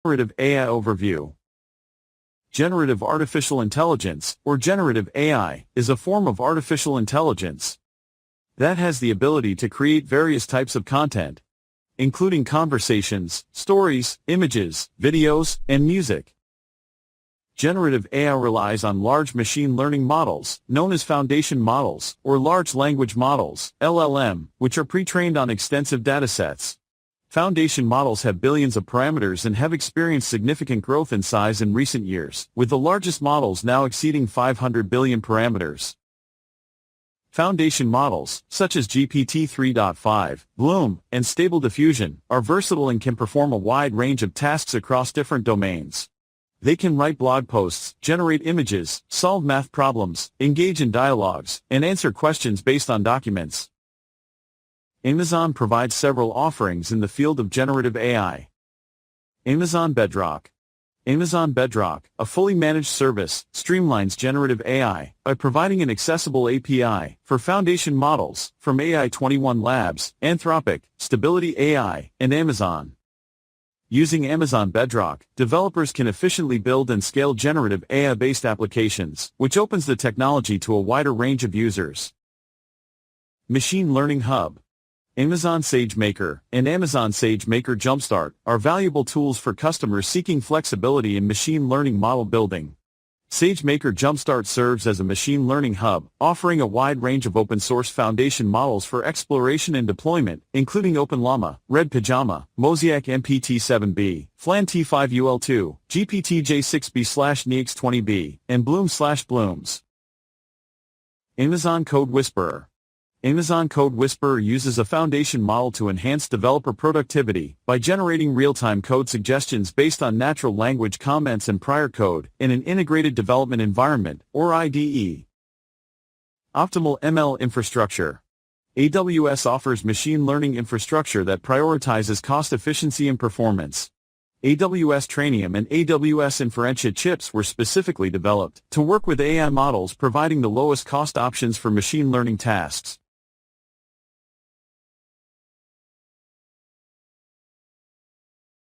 Generative AI Overview. Generative artificial intelligence, or generative AI, is a form of artificial intelligence that has the ability to create various types of content, including conversations, stories, images, videos, and music. Generative AI relies on large machine learning models, known as foundation models, or large language models, LLM, which are pre-trained on extensive datasets. Foundation models have billions of parameters and have experienced significant growth in size in recent years, with the largest models now exceeding 500 billion parameters. Foundation models, such as GPT 3.5, Bloom, and Stable Diffusion, are versatile and can perform a wide range of tasks across different domains. They can write blog posts, generate images, solve math problems, engage in dialogues, and answer questions based on documents. Amazon provides several offerings in the field of generative AI. Amazon Bedrock. Amazon Bedrock, a fully managed service, streamlines generative AI by providing an accessible API for foundation models from AI21 Labs, Anthropic, Stability AI, and Amazon. Using Amazon Bedrock, developers can efficiently build and scale generative AI-based applications, which opens the technology to a wider range of users. Machine Learning Hub. Amazon SageMaker and Amazon SageMaker Jumpstart are valuable tools for customers seeking flexibility in machine learning model building. SageMaker Jumpstart serves as a machine learning hub, offering a wide range of open-source foundation models for exploration and deployment, including OpenLlama, Red Pajama, Mosaic MPT-7B, Flan T5UL2, GPT J6B/NEX20B, and Bloom/Blooms. Amazon Code Whisperer. Amazon Code Whisperer uses a foundation model to enhance developer productivity by generating real-time code suggestions based on natural language comments and prior code in an integrated development environment, or IDE. Optimal ML infrastructure. AWS offers machine learning infrastructure that prioritizes cost efficiency and performance. AWS Trainium and AWS Inferentia chips were specifically developed to work with AI models, providing the lowest cost options for machine learning tasks.